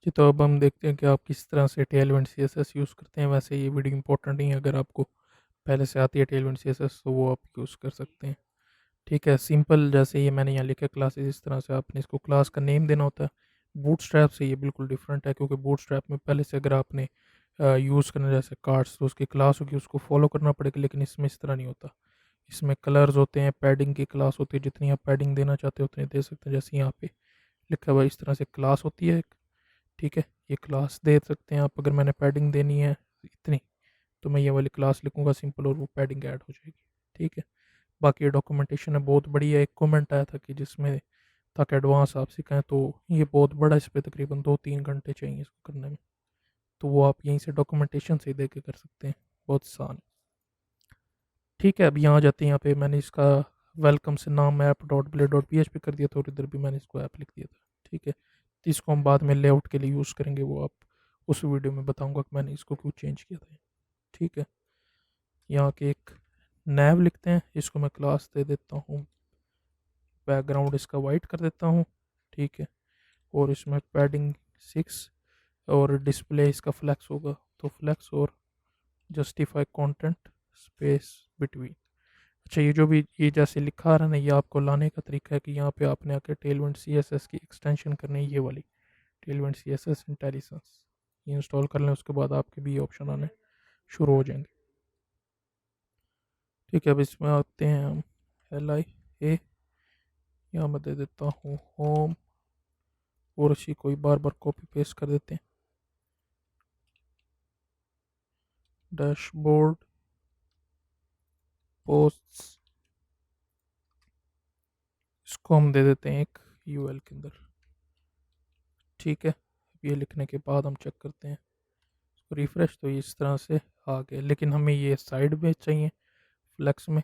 जी, तो अब हम देखते हैं कि आप किस तरह से टेलविंड सीएसएस यूज़ करते हैं। वैसे ये वीडियो इंपॉर्टेंट नहीं है, अगर आपको पहले से आती है टेलविंड सीएसएस तो वो आप यूज़ कर सकते हैं। ठीक है, सिंपल जैसे ये मैंने यहाँ लिखा क्लासेस, इस तरह से आपने इसको क्लास का नेम देना होता है। बूटस्ट्रैप से ये बिल्कुल डिफरेंट है, क्योंकि बूटस्ट्रैप में पहले से अगर आपने यूज़ करना जैसे कार्ड्स तो उसकी क्लास होगी, उसको फॉलो करना पड़ेगा, लेकिन इसमें इस तरह नहीं होता। इसमें कलर्स होते हैं, पैडिंग की क्लास होती है, जितनी आप पैडिंग देना चाहते हो उतनी दे सकते हैं। जैसे यहाँ पे लिखा हुआ है, इस तरह से क्लास होती है एक। ठीक है, ये क्लास दे सकते हैं आप। अगर मैंने पैडिंग देनी है इतनी, तो मैं ये वाली क्लास लिखूंगा सिंपल, और वो पैडिंग ऐड हो जाएगी। ठीक है, बाकी ये डॉक्यूमेंटेशन है बहुत बढ़िया। एक कमेंट आया था कि जिसमें ताकि एडवांस आप सिखाएं, तो ये बहुत बड़ा, इस पर तकरीबन 2-3 घंटे चाहिए इसको करने में। तो वो आप यहीं से डॉक्यूमेंटेशन से दे के कर सकते हैं, बहुत आसान है। ठीक है, अब यहाँ आ जाते हैं। यहाँ पे मैंने इसका वेलकम से नाम app dot play dot P H P कर दिया था, और इधर भी मैंने इसको ऐप लिख दिया था। ठीक है, तो इसको हम बाद में लेआउट के लिए यूज़ करेंगे, वो आप उस वीडियो में बताऊंगा कि मैंने इसको क्यों चेंज किया था। ठीक है, यहाँ के एक नैव लिखते हैं, इसको मैं क्लास दे देता हूँ, बैकग्राउंड इसका वाइट कर देता हूँ। ठीक है, और इसमें पैडिंग 6, और डिस्प्ले इसका फ्लैक्स होगा, तो फ्लैक्स और जस्टिफाई कंटेंट स्पेस बिटवीन। अच्छा, ये जो भी ये जैसे लिखा आ रहा है ना, ये आपको लाने का तरीका है कि यहाँ पे आपने आकर टेलविंड सी एस एस की एक्सटेंशन करनी है, ये वाली Tailwind C S S intelligence. ये इंस्टॉल कर लें, उसके बाद आपके भी ये ऑप्शन आने शुरू हो जाएंगे। ठीक है, अब इसमें आते हैं हम LIA, यहाँ मैं दे देता हूँ होम, और इसी को बार बार कॉपी पेस्ट कर देते हैं। डैशबोर्ड पोस्ट्स, इसको हम दे देते हैं एक UL के अंदर। ठीक है, ये लिखने के बाद हम चेक करते हैं इसको रिफ्रेश, तो ये इस तरह से आ गया, लेकिन हमें ये साइड में चाहिए फ्लेक्स में।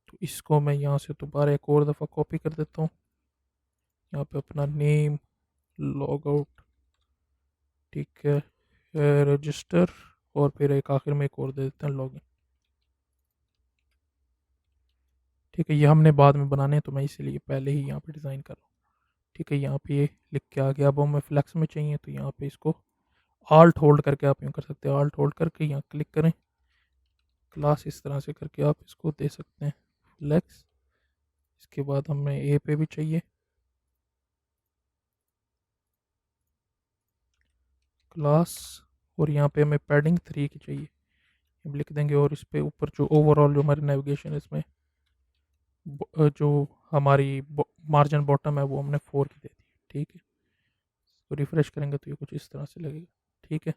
तो इसको मैं यहाँ से दोबारा एक और दफ़ा कॉपी कर देता हूँ, यहाँ पे अपना नेम, लॉग आउट, ठीक है, रजिस्टर, और फिर एक आखिर में एक और दे देते हैं लॉगिन। ठीक है, ये हमने बाद में बनाने हैं, तो मैं इसीलिए पहले ही यहाँ पे डिज़ाइन कर रहा हूँ। ठीक है, यहाँ पे ये लिख के आ गया। अब हमें फ्लेक्स में चाहिए, तो यहाँ पे इसको आल्ट होल्ड करके आप यूँ कर सकते हैं, आल्ट होल्ड करके यहाँ क्लिक करें, क्लास इस तरह से करके आप इसको दे सकते हैं फ्लेक्स। इसके बाद हमें ए पे भी चाहिए क्लास, और यहाँ पे हमें पैडिंग 3 की चाहिए, हम लिख देंगे। और इस पे ऊपर जो ओवरऑल जो हमारी नेविगेशन है, इसमें जो हमारी मार्जिन बॉटम है वो हमने 4 की दे दी। ठीक है, तो रिफ्रेश करेंगे तो ये कुछ इस तरह से लगेगा। ठीक है,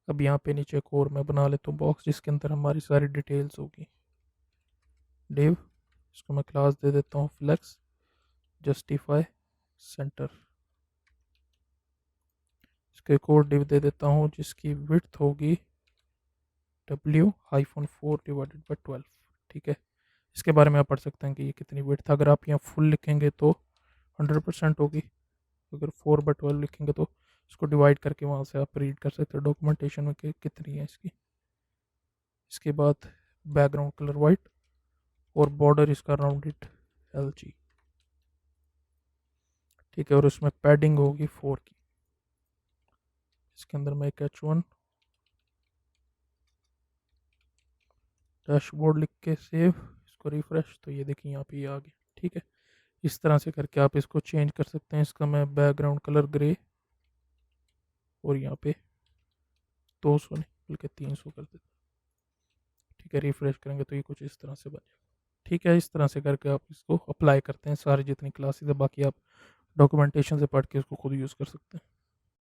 अब यहाँ पे नीचे एक और मैं बना लेता हूँ बॉक्स, जिसके अंदर हमारी सारी डिटेल्स होगी। डिव, इसको मैं क्लास दे देता हूँ फ्लेक्स जस्टिफाई सेंटर। इसको एक और डिव दे देता हूँ जिसकी विड्थ होगी W-4/12। ठीक है, इसके बारे में आप पढ़ सकते हैं कि ये कितनी विड्थ, अगर आप यहाँ फुल लिखेंगे तो 100% होगी, अगर 4/12 लिखेंगे तो इसको डिवाइड करके वहाँ से आप रीड कर सकते हो डॉक्यूमेंटेशन में कि कितनी है इसकी। इसके बाद बैकग्राउंड कलर वाइट, और बॉर्डर इसका राउंडेड LG। ठीक है, और उसमें पैडिंग होगी 4 की। इसके अंदर मैं एक H1 डैशबोर्ड लिख के सेव, इसको रिफ्रेश, तो ये देखिए यहाँ पे ये आ गया। ठीक है, इस तरह से करके आप इसको चेंज कर सकते हैं। इसका मैं बैकग्राउंड कलर ग्रे, और यहाँ पे 200 नहीं बल्कि 300 कर देते। ठीक है, रिफ्रेश करेंगे तो ये कुछ इस तरह से बन जाएगा। ठीक है, इस तरह से करके आप इसको अप्लाई करते हैं सारी जितनी क्लासेस है, बाकी आप डॉक्यूमेंटेशन से पढ़ के इसको खुद यूज़ कर सकते हैं।